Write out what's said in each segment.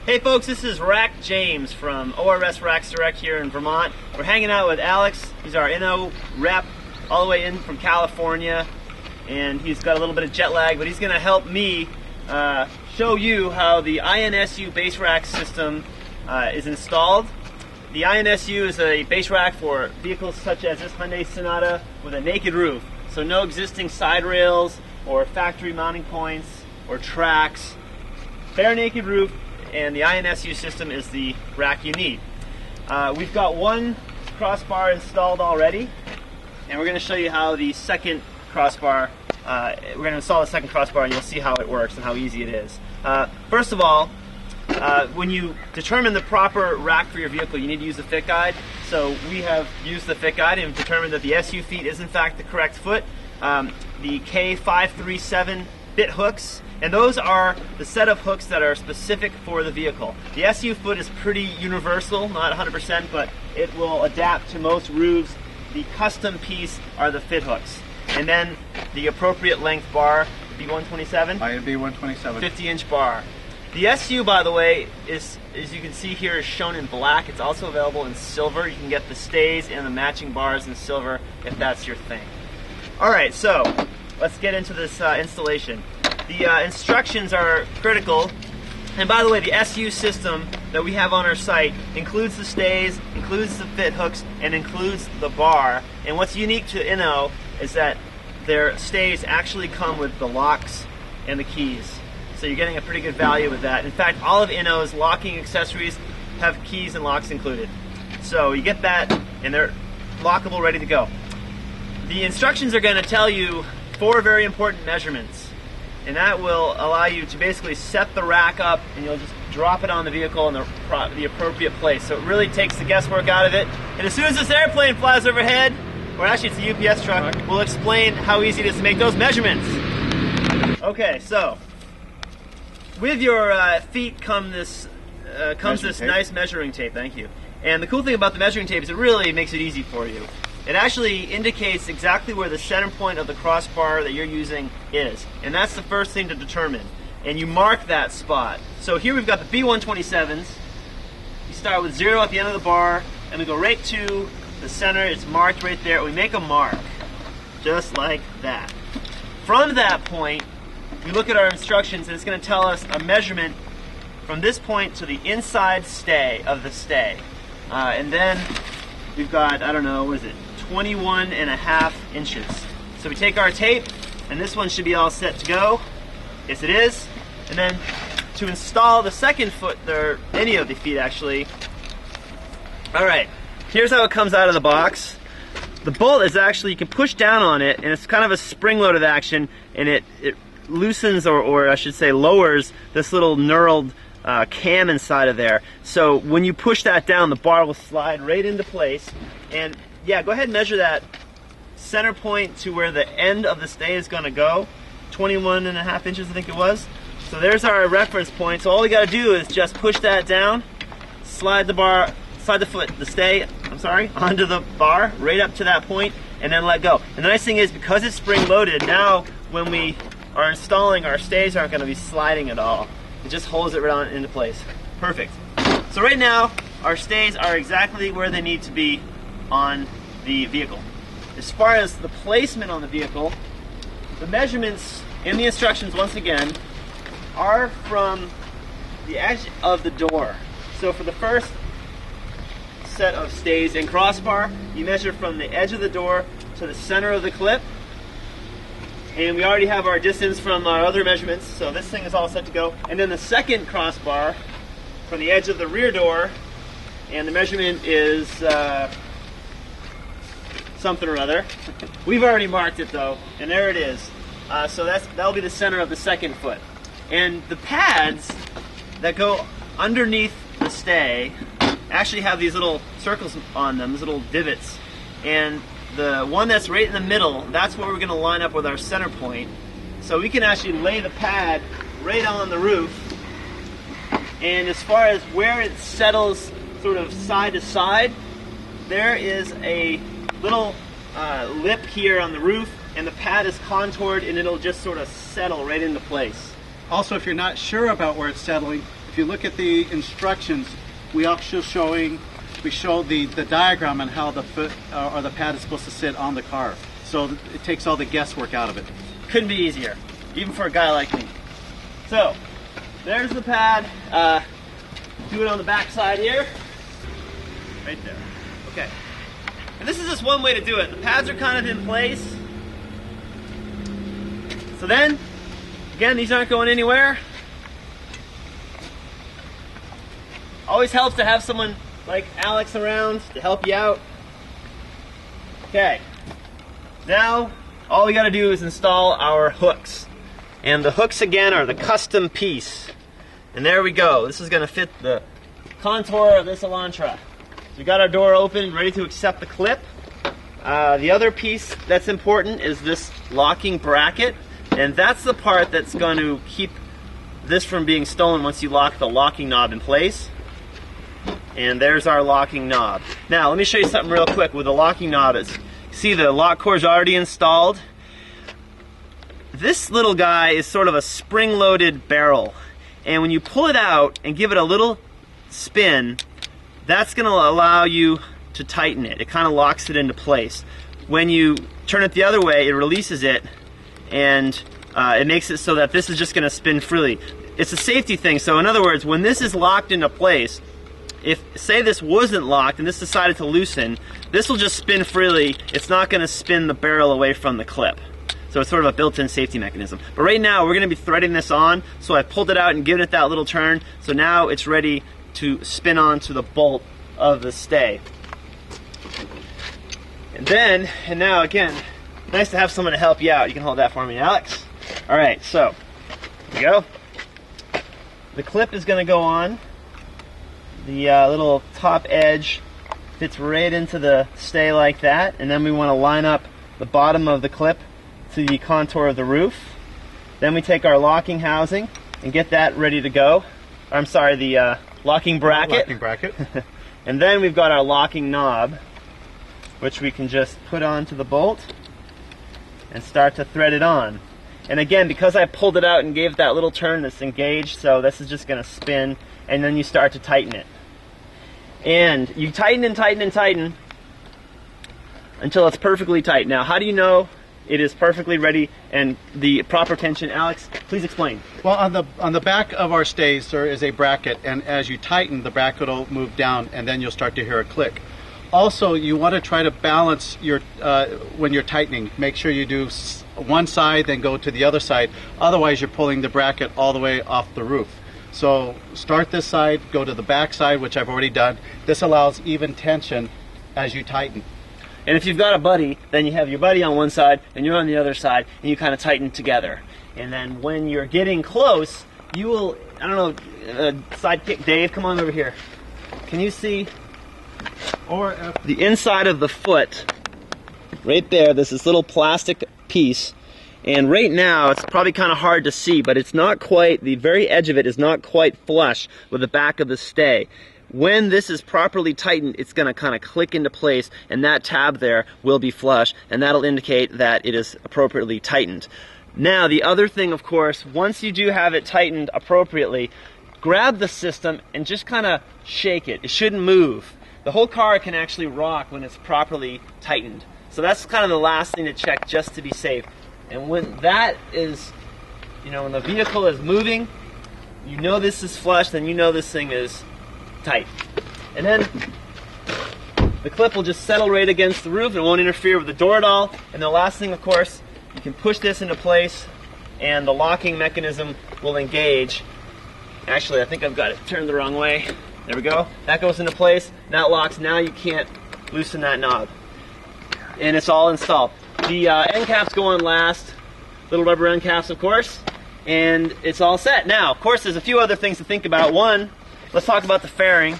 Hey folks, this is Rack James from ORS Racks Direct here in Vermont. We're hanging out with Alex. He's our Inno rep all the way in from California, and he's got a little bit of jet lag, but he's going to help me show you how the IN-SU base rack system is installed. The IN-SU is a base rack for vehicles such as this Hyundai Sonata with a naked roof. So no existing side rails or factory mounting points or tracks. Bare naked roof, and the IN-SU system is the rack you need. We've got one crossbar installed already, and we're going to show you how the second crossbar, we're going to install the second crossbar and you'll see how it works and how easy it is. First of all, when you determine the proper rack for your vehicle, you need to use the fit guide. So we have used the fit guide and determined that the SU feet is in fact the correct foot. The K537 bit hooks, and those are the set of hooks that are specific for the vehicle. The SU foot is pretty universal, not 100%, but it will adapt to most roofs. The custom piece are the fit hooks. And then the appropriate length bar, B127? B127. 50-inch bar. The SU, by the way, is, as you can see here, is shown in black. It's also available in silver. You can get the stays and the matching bars in silver if that's your thing. Alright, so let's get into this installation. The instructions are critical, and by the way, the SU system that we have on our site includes the stays, includes the fit hooks, and includes the bar. And what's unique to Inno is that their stays actually come with the locks and the keys. So you're getting a pretty good value with that. In fact, all of Inno's locking accessories have keys and locks included. So you get that, and they're lockable, ready to go. The instructions are going to tell you 4 very important measurements. And that will allow you to basically set the rack up, and you'll just drop it on the vehicle in the appropriate place. So it really takes the guesswork out of it. And as soon as this airplane flies overhead, or actually it's a UPS truck, we'll explain how easy it is to make those measurements. Okay, so with your feet comes this nice measuring tape. Thank you. And the cool thing about the measuring tape is it really makes it easy for you. It actually indicates exactly where the center point of the crossbar that you're using is. And that's the first thing to determine. And you mark that spot. So here we've got the B127s. You start with 0 at the end of the bar, and we go right to the center. It's marked right there. We make a mark, just like that. From that point, we look at our instructions, and it's going to tell us a measurement from this point to the inside stay of the stay. And then we've got, I don't know, what is it? 21.5 inches. So we take our tape, and this one should be all set to go. Yes, it is. And then to install the second foot, or any of the feet actually. Alright, here's how it comes out of the box. The bolt is actually, you can push down on it, and it's kind of a spring-loaded action, and it loosens, or I should say lowers, this little knurled cam inside of there. So when you push that down, the bar will slide right into place. And yeah, go ahead and measure that center point to where the end of the stay is going to go. 21.5 inches, I think it was. So there's our reference point. So all we got to do is just push that down, slide the stay, onto the bar, right up to that point, and then let go. And the nice thing is, because it's spring-loaded, now when we are installing, our stays aren't going to be sliding at all. It just holds it right on into place. Perfect. So right now, our stays are exactly where they need to be on the vehicle. As far as the placement on the vehicle, the measurements in the instructions, once again, are from the edge of the door. So for the first set of stays and crossbar, you measure from the edge of the door to the center of the clip. And we already have our distance from our other measurements, so this thing is all set to go. And then the second crossbar, from the edge of the rear door, and the measurement is something or other. We've already marked it though, and there it is. So that'll be the center of the second foot. And the pads that go underneath the stay actually have these little circles on them, these little divots. And the one that's right in the middle, that's where we're going to line up with our center point. So we can actually lay the pad right on the roof. And as far as where it settles sort of side to side, there is a little lip here on the roof, and the pad is contoured, and it'll just sort of settle right into place. Also, if you're not sure about where it's settling, if you look at the instructions, we show the diagram on how the foot or the pad is supposed to sit on the car. So it takes all the guesswork out of it. Couldn't be easier, even for a guy like me. So, there's the pad. Do it on the back side here. Right there. Okay. And this is just one way to do it. The pads are kind of in place. So then, again, these aren't going anywhere. Always helps to have someone like Alex around to help you out. Okay. Now, all we gotta do is install our hooks. And the hooks, again, are the custom piece. And there we go. This is gonna fit the contour of this Elantra. So we got our door open, ready to accept the clip. The other piece that's important is this locking bracket. And that's the part that's going to keep this from being stolen once you lock the locking knob in place. And there's our locking knob. Now, let me show you something real quick with the locking knob. See, the lock core is already installed. This little guy is sort of a spring-loaded barrel. And when you pull it out and give it a little spin, that's going to allow you to tighten it. It kind of locks it into place. When you turn it the other way, it releases it, and it makes it so that this is just going to spin freely. It's a safety thing. So in other words, when this is locked into place, if, say this wasn't locked and this decided to loosen, this will just spin freely. It's not going to spin the barrel away from the clip. So it's sort of a built-in safety mechanism. But right now, we're going to be threading this on, so I pulled it out and given it that little turn, so now it's ready to spin onto the bolt of the stay. And now again, nice to have someone to help you out. You can hold that for me, Alex. All right, so here we go. The clip is going to go on. The little top edge fits right into the stay like that, and then we want to line up the bottom of the clip to the contour of the roof. Then we take our locking housing and get that ready to go. I'm sorry, the locking bracket. Locking bracket. And then we've got our locking knob, which we can just put onto the bolt and start to thread it on. And again, because I pulled it out and gave it that little turn, it's engaged, so this is just going to spin, and then you start to tighten it. And you tighten and tighten and tighten until it's perfectly tight. Now, how do you know it is perfectly ready and the proper tension? Alex, please explain. Well, on the back of our stays there is a bracket, and as you tighten, the bracket will move down, and then you'll start to hear a click. Also, you want to try to balance your when you're tightening. Make sure you do one side, then go to the other side. Otherwise, you're pulling the bracket all the way off the roof. So start this side, go to the back side, which I've already done. This allows even tension as you tighten. And if you've got a buddy, then you have your buddy on one side and you're on the other side, and you kind of tighten together. And then when you're getting close, you will, I don't know, sidekick Dave, come on over here. Can you see? Or the inside of the foot, right there, there's this little plastic piece. And right now, it's probably kind of hard to see, but it's not quite, the very edge of it is not quite flush with the back of the stay. When this is properly tightened, it's going to kind of click into place, and that tab there will be flush, and that'll indicate that it is appropriately tightened. Now, the other thing, of course, once you do have it tightened appropriately, grab the system and just kind of shake it. It shouldn't move. The whole car can actually rock when it's properly tightened. So that's kind of the last thing to check, just to be safe. And when that is, you know, when the vehicle is moving, you know this is flush, then you know this thing is tight. And then the clip will just settle right against the roof. It won't interfere with the door at all. And the last thing, of course, you can push this into place and the locking mechanism will engage. Actually, I think I've got it turned the wrong way. There we go. That goes into place. That locks. Now you can't loosen that knob. And it's all installed. The end caps go on last. Little rubber end caps, of course. And it's all set. Now, of course, there's a few other things to think about. One, let's talk about the fairing.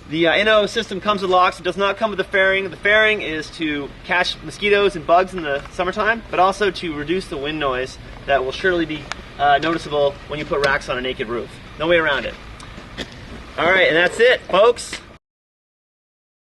The Inno system comes with locks. It does not come with the fairing. The fairing is to catch mosquitoes and bugs in the summertime, but also to reduce the wind noise that will surely be noticeable when you put racks on a naked roof. No way around it. All right, and that's it, folks.